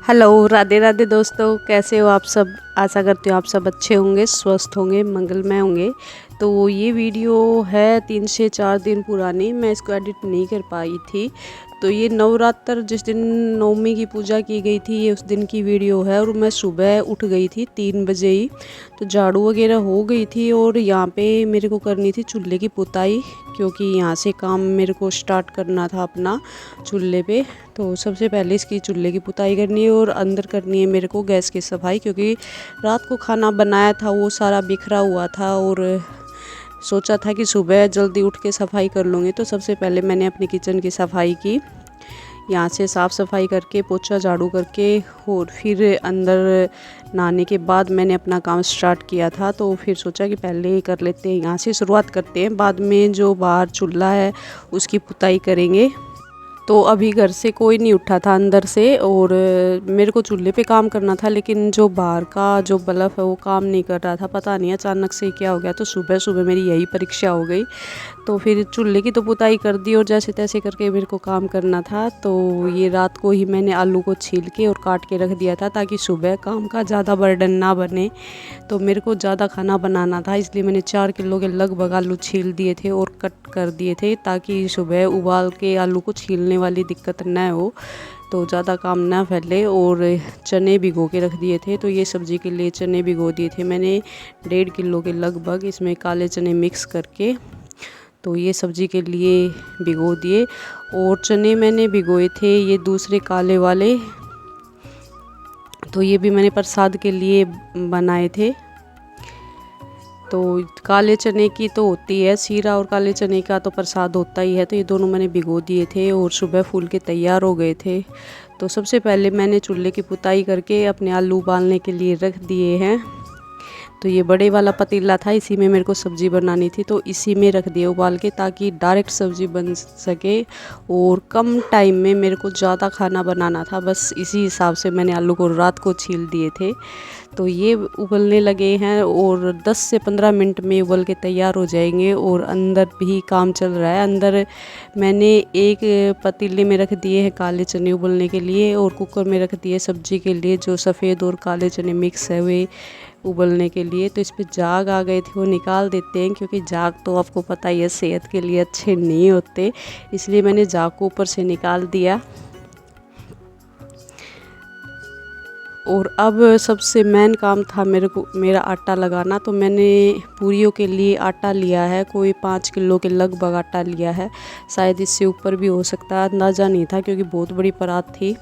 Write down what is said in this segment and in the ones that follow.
Hello, Radhe Radhe दोस्तों, कैसे हो आप सब। आशा करती हूँ आप सब अच्छे होंगे, स्वस्थ होंगे, मंगलमय होंगे। तो ये वीडियो है 3 से 4 दिन पुरानी, मैं इसको एडिट नहीं कर पाई थी। तो ये नवरात्र जिस दिन नवमी की पूजा की गई थी, ये उस दिन की वीडियो है। और मैं सुबह उठ गई थी 3 बजे ही, तो झाड़ू वगैरह हो गई थी। और यहाँ पे मेरे को करनी थी चूल्हे की पुताई, क्योंकि यहाँ से काम मेरे को स्टार्ट करना था अपना चूल्हे पे। तो सबसे पहले इसकी चूल्हे की पुताई करनी है और अंदर करनी है मेरे को गैस की सफाई, क्योंकि रात को खाना बनाया था वो सारा बिखरा हुआ था। और सोचा था कि सुबह जल्दी उठ के सफाई कर लूँगी। तो सबसे पहले मैंने अपनी किचन की सफाई की, यहाँ से साफ़ सफाई करके पोछा झाड़ू करके। और फिर अंदर नहाने के बाद मैंने अपना काम स्टार्ट किया था। तो फिर सोचा कि पहले कर लेते हैं, यहाँ से शुरुआत करते हैं, बाद में जो बाहर चूल्हा है उसकी पुताई करेंगे। तो अभी घर से कोई नहीं उठा था अंदर से, और मेरे को चूल्हे पे काम करना था, लेकिन जो बाहर का जो बल्ब है वो काम नहीं कर रहा था। पता नहीं अचानक से क्या हो गया, तो सुबह सुबह मेरी यही परीक्षा हो गई। तो फिर चूल्हे की तो पुताई कर दी, और जैसे तैसे करके मेरे को काम करना था। तो ये रात को ही मैंने आलू को छील के और काट के रख दिया था, ताकि सुबह काम का ज़्यादा बर्डन ना बने। तो मेरे को ज़्यादा खाना बनाना था, इसलिए मैंने 4 किलो के लगभग आलू छील दिए थे और कट कर दिए थे, ताकि सुबह उबाल के आलू को छीलने वाली दिक्कत न हो, तो ज़्यादा काम ना फैले। और चने भिगो के रख दिए थे। तो ये सब्ज़ी के लिए चने भिगो दिए थे मैंने 1.5 किलो के लगभग, इसमें काले चने मिक्स करके। तो ये सब्ज़ी के लिए भिगो दिए। और चने मैंने भिगोए थे ये दूसरे काले वाले, तो ये भी मैंने प्रसाद के लिए बनाए थे। तो काले चने की तो होती है सीरा, और काले चने का तो प्रसाद होता ही है। तो ये दोनों मैंने भिगो दिए थे और सुबह फूल के तैयार हो गए थे। तो सबसे पहले मैंने चूल्हे की पुताई करके अपने आलू उबालने के लिए रख दिए हैं। तो ये बड़े वाला पतीला था, इसी में मेरे को सब्ज़ी बनानी थी, तो इसी में रख दिए उबाल के, ताकि डायरेक्ट सब्ज़ी बन सके। और कम टाइम में मेरे को ज़्यादा खाना बनाना था, बस इसी हिसाब से मैंने आलू को रात को छील दिए थे। तो ये उबलने लगे हैं और 10 से 15 मिनट में उबल के तैयार हो जाएंगे। और अंदर भी काम चल रहा है। अंदर मैंने एक पतीले में रख दिए हैं काले चने उबलने के लिए, और कुकर में रख दिए सब्ज़ी के लिए, जो सफ़ेद और काले चने मिक्स है वे उबलने के लिए। तो इस पे झाग आ गए थे, वो निकाल देते हैं, क्योंकि झाग तो आपको पता ही है सेहत के लिए अच्छे नहीं होते, इसलिए मैंने झाग को ऊपर से निकाल दिया। और अब सबसे मेन काम था मेरा आटा लगाना। तो मैंने पूरियों के लिए आटा लिया है, कोई 5 किलो के लगभग आटा लिया है, शायद इससे ऊपर भी हो सकता है, अंदाज़ा नहीं था क्योंकि बहुत बड़ी परात थी।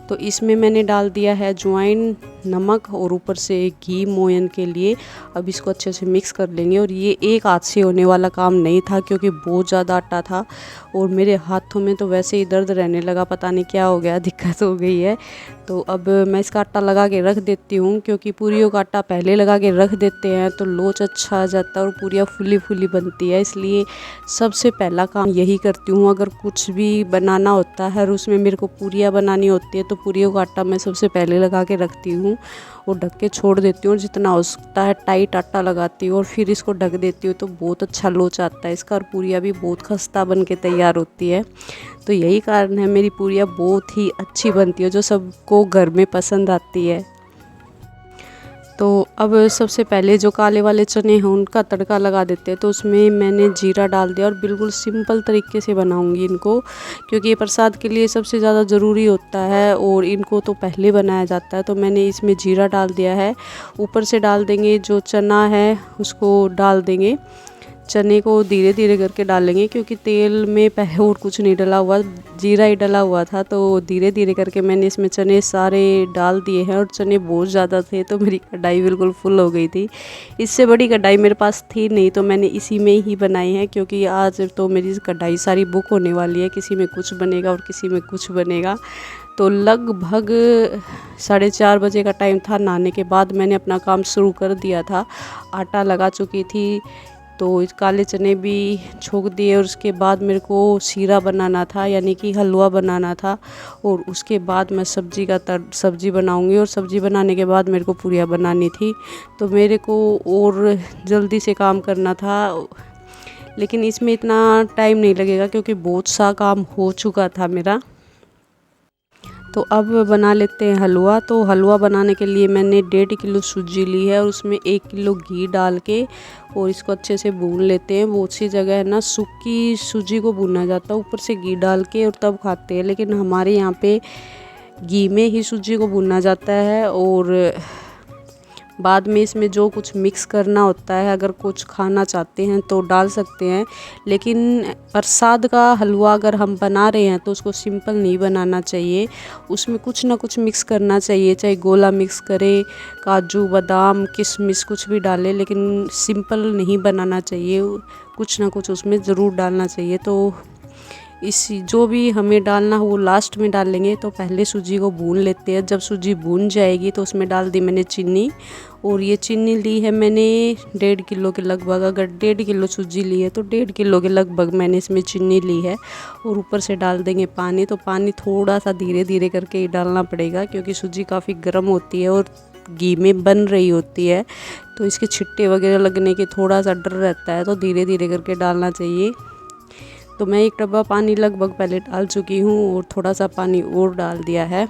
तो इसमें मैंने डाल दिया है अजवाइन, नमक और ऊपर से घी मोयन के लिए। अब इसको अच्छे से मिक्स कर लेंगे। और ये एक हाथ से होने वाला काम नहीं था, क्योंकि बहुत ज़्यादा आटा था और मेरे हाथों में तो वैसे ही दर्द रहने लगा, पता नहीं क्या हो गया, दिक्कत हो गई है। तो अब मैं इसका आटा लगा के रख देती हूँ, क्योंकि पूरियों का आटा पहले लगा के रख देते हैं तो लोच अच्छा आ जाता है और पूरियाँ फुली फुली बनती है। इसलिए सबसे पहला काम यही करती हूँ, अगर कुछ भी बनाना होता है और उसमें मेरे को पूरियाँ बनानी होती है, तो पूरियों का आटा मैं सबसे पहले लगा के रखती हूँ और ढक के छोड़ देती हूँ। और जितना हो सकता है टाइट आटा लगाती हूँ और फिर इसको ढक देती हूँ, तो बहुत अच्छा लोच आता है इसका, और पूरियाँ भी बहुत खस्ता बन के तैयार होती है। तो यही कारण है मेरी पूरियाँ बहुत ही अच्छी बनती है, जो सबको घर में पसंद आती है। तो अब सबसे पहले जो काले वाले चने हैं उनका तड़का लगा देते हैं। तो उसमें मैंने जीरा डाल दिया, और बिल्कुल सिंपल तरीके से बनाऊंगी इनको, क्योंकि ये प्रसाद के लिए सबसे ज़्यादा ज़रूरी होता है और इनको तो पहले बनाया जाता है। तो मैंने इसमें जीरा डाल दिया है। ऊपर से डाल देंगे जो चना है उसको डाल देंगे, चने को धीरे धीरे करके डालेंगे, क्योंकि तेल में पहले और कुछ नहीं डला हुआ, जीरा ही डला हुआ था। तो धीरे धीरे करके मैंने इसमें चने सारे डाल दिए हैं, और चने बहुत ज़्यादा थे तो मेरी कढ़ाई बिल्कुल फुल हो गई थी। इससे बड़ी कढ़ाई मेरे पास थी नहीं, तो मैंने इसी में ही बनाई है, क्योंकि आज तो मेरी कढ़ाई सारी बुक होने वाली है, किसी में कुछ बनेगा और किसी में कुछ बनेगा। तो लगभग 4:30 बजे का टाइम था, नहाने के बाद मैंने अपना काम शुरू कर दिया था। आटा लगा चुकी थी, तो काले चने भी छोंक दिए, और उसके बाद मेरे को सीरा बनाना था, यानी कि हलवा बनाना था। और उसके बाद मैं सब्ज़ी बनाऊंगी, और सब्ज़ी बनाने के बाद मेरे को पूरियाँ बनानी थी। तो मेरे को और जल्दी से काम करना था, लेकिन इसमें इतना टाइम नहीं लगेगा, क्योंकि बहुत सा काम हो चुका था मेरा। तो अब बना लेते हैं हलवा। तो हलवा बनाने के लिए मैंने 1.5 किलो सूजी ली है और उसमें 1 किलो घी डाल के और इसको अच्छे से भून लेते हैं। बहुत सी जगह है ना सूखी सूजी को भूना जाता है ऊपर से घी डाल के और तब खाते हैं, लेकिन हमारे यहाँ पे घी में ही सूजी को भूना जाता है और बाद में इसमें जो कुछ मिक्स करना होता है, अगर कुछ खाना चाहते हैं तो डाल सकते हैं। लेकिन प्रसाद का हलवा अगर हम बना रहे हैं तो उसको सिंपल नहीं बनाना चाहिए, उसमें कुछ ना कुछ मिक्स करना चाहिए। चाहे गोला मिक्स करे, काजू बादाम किशमिश कुछ भी डालें, लेकिन सिंपल नहीं बनाना चाहिए, कुछ ना कुछ उसमें ज़रूर डालना चाहिए। तो इस जो भी हमें डालना हो वो लास्ट में डाल लेंगे। तो पहले सूजी को भून लेते हैं। जब सूजी भून जाएगी तो उसमें डाल दी मैंने चीनी, और ये चीनी ली है मैंने 1.5 किलो के लगभग। अगर 1.5 किलो सूजी ली है तो 1.5 किलो के लगभग मैंने इसमें चीनी ली है। और ऊपर से डाल देंगे पानी। तो पानी थोड़ा सा धीरे धीरे करके ही डालना पड़ेगा क्योंकि सूजी काफ़ी गर्म होती है और घी में बन रही होती है, तो इसके छिट्टे वगैरह लगने के थोड़ा सा डर रहता है, तो धीरे धीरे करके डालना चाहिए। तो मैं 1 डब्बा पानी लगभग पहले डाल चुकी हूँ और थोड़ा सा पानी और डाल दिया है।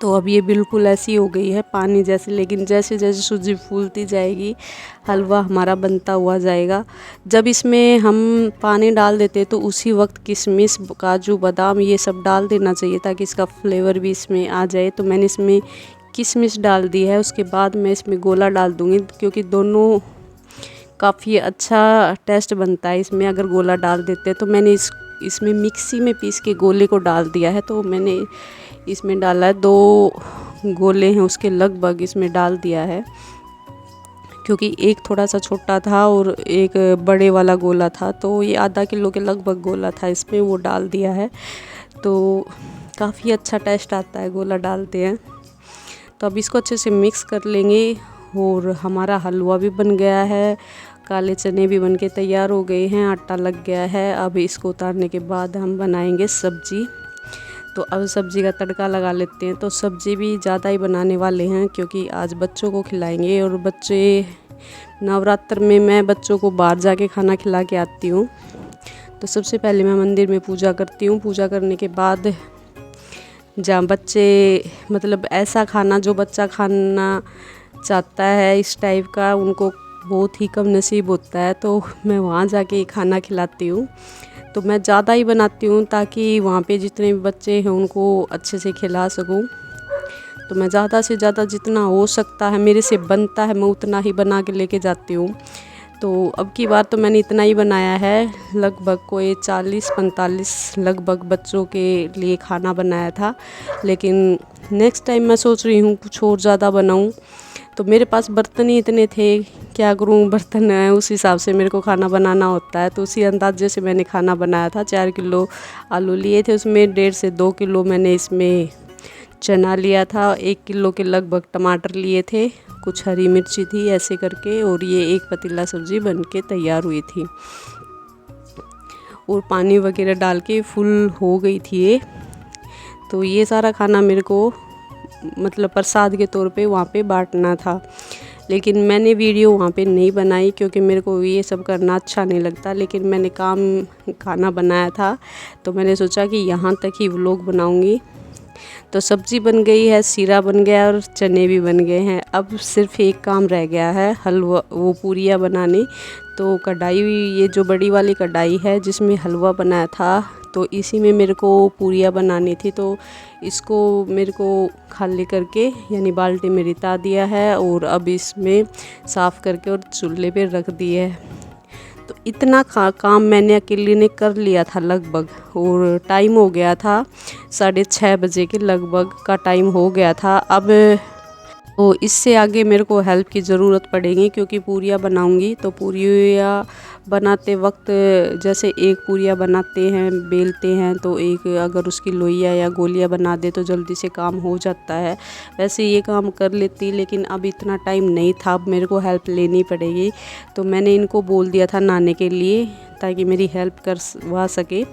तो अब ये बिल्कुल ऐसी हो गई है पानी जैसे, लेकिन जैसे जैसे सूजी फूलती जाएगी हलवा हमारा बनता हुआ जाएगा। जब इसमें हम पानी डाल देते तो उसी वक्त किशमिश काजू बादाम ये सब डाल देना चाहिए ताकि इसका फ्लेवर भी इसमें आ जाए। तो मैंने इसमें किशमिश डाल दी है, उसके बाद मैं इसमें गोला डाल दूँगी क्योंकि दोनों काफ़ी अच्छा टेस्ट बनता है इसमें अगर गोला डाल देते हैं। तो मैंने इसमें मिक्सी में पीस के गोले को डाल दिया है। तो मैंने इसमें डाला है 2 गोले हैं उसके लगभग इसमें डाल दिया है, क्योंकि एक थोड़ा सा छोटा था और एक बड़े वाला गोला था, तो ये आधा किलो के लगभग गोला था, इसमें वो डाल दिया है। तो काफ़ी अच्छा टेस्ट आता है गोला डालते हैं। तो अब इसको अच्छे से मिक्स कर लेंगे और हमारा हलवा भी बन गया है, काले चने भी बनके तैयार हो गए हैं, आटा लग गया है। अब इसको उतारने के बाद हम बनाएंगे सब्जी। तो अब सब्जी का तड़का लगा लेते हैं। तो सब्जी भी ज़्यादा ही बनाने वाले हैं क्योंकि आज बच्चों को खिलाएंगे और बच्चे नवरात्र में मैं बच्चों को बाहर जाके खाना खिला के आती हूँ। तो सबसे पहले मैं मंदिर में पूजा करती हूँ। पूजा करने के बाद जहाँ बच्चे मतलब ऐसा खाना जो बच्चा खाना चाहता है इस टाइप का उनको बहुत ही कम नसीब होता है, तो मैं वहाँ जाके खाना खिलाती हूँ। तो मैं ज़्यादा ही बनाती हूँ ताकि वहाँ पे जितने भी बच्चे हैं उनको अच्छे से खिला सकूँ। तो मैं ज़्यादा से ज़्यादा जितना हो सकता है मेरे से बनता है मैं उतना ही बना के लेके जाती हूँ। तो अब की बार तो मैंने इतना ही बनाया है, लगभग कोई 40-45 लगभग बच्चों के लिए खाना बनाया था। लेकिन नेक्स्ट टाइम मैं सोच रही हूँ कुछ और ज़्यादा बनाऊँ। तो मेरे पास बर्तन ही इतने थे, क्या करूँ, बर्तन है उस हिसाब से मेरे को खाना बनाना होता है। तो उसी अंदाजे से मैंने खाना बनाया था। 4 किलो आलू लिए थे, उसमें 1.5 से 2 किलो मैंने इसमें चना लिया था, 1 किलो के लगभग टमाटर लिए थे, कुछ हरी मिर्ची थी, ऐसे करके। और ये एक पतीला सब्ज़ी बन के तैयार हुई थी और पानी वगैरह डाल के फुल हो गई थी ये। तो ये सारा खाना मेरे को मतलब प्रसाद के तौर पे वहाँ पे बांटना था, लेकिन मैंने वीडियो वहाँ पे नहीं बनाई क्योंकि मेरे को ये सब करना अच्छा नहीं लगता। लेकिन मैंने खाना बनाया था तो मैंने सोचा कि यहाँ तक ही व्लॉग बनाऊँगी। तो सब्ज़ी बन गई है, सीरा बन गया और चने भी बन गए हैं। अब सिर्फ एक काम रह गया है हलवा, वो पूरियाँ बनाने। तो कढ़ाई, ये जो बड़ी वाली कढ़ाई है जिसमें हलवा बनाया था, तो इसी में मेरे को पूरियाँ बनानी थी। तो इसको मेरे को खाली करके यानी बाल्टी में रिता दिया है और अब इसमें साफ़ करके और चूल्हे पे रख दिए है। तो इतना काम मैंने अकेले ने कर लिया था लगभग, और टाइम हो गया था 6:30 बजे के लगभग का टाइम हो गया था। अब तो इससे आगे मेरे को हेल्प की ज़रूरत पड़ेगी क्योंकि पूरियाँ बनाऊंगी। तो पूरियाँ बनाते वक्त जैसे एक पूरियाँ बनाते हैं बेलते हैं तो एक अगर उसकी लोइयाँ या गोलियाँ बना दे तो जल्दी से काम हो जाता है। वैसे ये काम कर लेती, लेकिन अब इतना टाइम नहीं था, अब मेरे को हेल्प लेनी पड़ेगी। तो मैंने इनको बोल दिया था नहाने के लिए ताकि मेरी हेल्प करवा सके।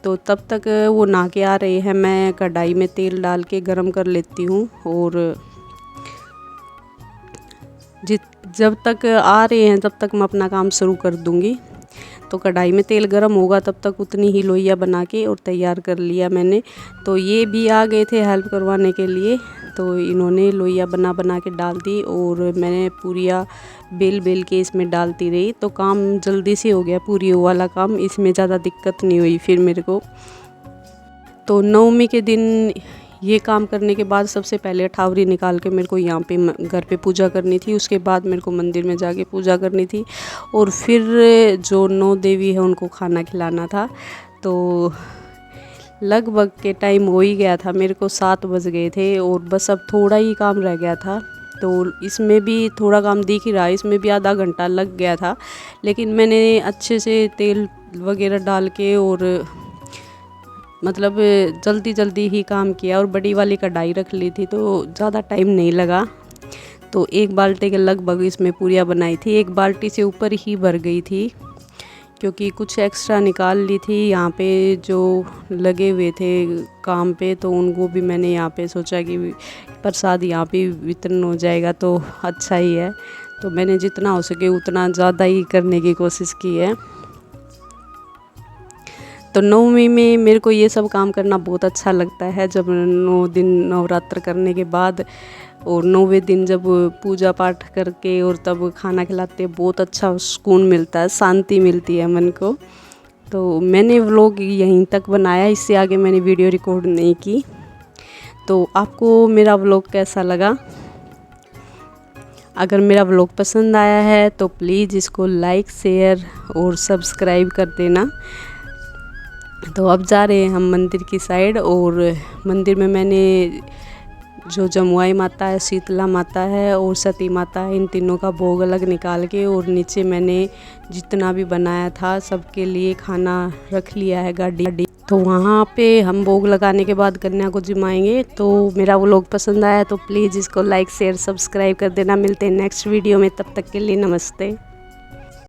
तो तब तक वो नहा के आ रहे हैं, मैं कढ़ाई में तेल डाल के गरम कर लेती हूँ और जब तक आ रहे हैं तब तक मैं अपना काम शुरू कर दूँगी। तो कढ़ाई में तेल गरम होगा तब तक उतनी ही लोइयाँ बना के और तैयार कर लिया मैंने। तो ये भी आ गए थे हेल्प करवाने के लिए, तो इन्होंने लोइयाँ बना बना के डाल दी और मैंने पूरियाँ बेल बेल के इसमें डालती रही। तो काम जल्दी से हो गया पूरियों वाला काम, इसमें ज़्यादा दिक्कत नहीं हुई फिर मेरे को। तो नवमी के दिन ये काम करने के बाद सबसे पहले अठावरी निकाल के मेरे को यहाँ पे घर पे पूजा करनी थी। उसके बाद मेरे को मंदिर में जाके पूजा करनी थी और फिर जो 9 देवी है उनको खाना खिलाना था। तो लगभग के टाइम हो ही गया था, मेरे को 7 बज गए थे और बस अब थोड़ा ही काम रह गया था। तो इसमें भी थोड़ा काम दिख ही रहा, इसमें भी आधा घंटा लग गया था, लेकिन मैंने अच्छे से तेल वगैरह डाल के और मतलब जल्दी जल्दी ही काम किया और बड़ी वाली कढ़ाई रख ली थी तो ज़्यादा टाइम नहीं लगा। तो 1 बाल्टी के लगभग इसमें पूरियाँ बनाई थी, 1 बाल्टी से ऊपर ही भर गई थी क्योंकि कुछ एक्स्ट्रा निकाल ली थी यहाँ पे जो लगे हुए थे काम पे। तो उनको भी मैंने यहाँ पे सोचा कि प्रसाद यहाँ पे वितरण हो जाएगा तो अच्छा ही है। तो मैंने जितना हो सके उतना ज़्यादा ही करने की कोशिश की है। तो नवमी में मेरे को ये सब काम करना बहुत अच्छा लगता है, जब 9 दिन नवरात्र करने के बाद और 9वें दिन जब पूजा पाठ करके और तब खाना खिलाते हैं, बहुत अच्छा सुकून मिलता है, शांति मिलती है मन को। तो मैंने व्लॉग यहीं तक बनाया, इससे आगे मैंने वीडियो रिकॉर्ड नहीं की। तो आपको मेरा व्लॉग कैसा लगा? अगर मेरा व्लॉग पसंद आया है तो प्लीज़ इसको लाइक शेयर और सब्सक्राइब कर देना। तो अब जा रहे हैं हम मंदिर की साइड और मंदिर में मैंने जो जमुआई माता है, शीतला माता है और सती माता है, इन तीनों का भोग अलग निकाल के और नीचे मैंने जितना भी बनाया था सबके लिए खाना रख लिया है गाड़ी। तो वहाँ पे हम भोग लगाने के बाद कन्या को जिमाएंगे। तो मेरा व्लॉग पसंद आया तो प्लीज़ इसको लाइक शेयर सब्सक्राइब कर देना। मिलते हैं नेक्स्ट वीडियो में, तब तक के लिए नमस्ते।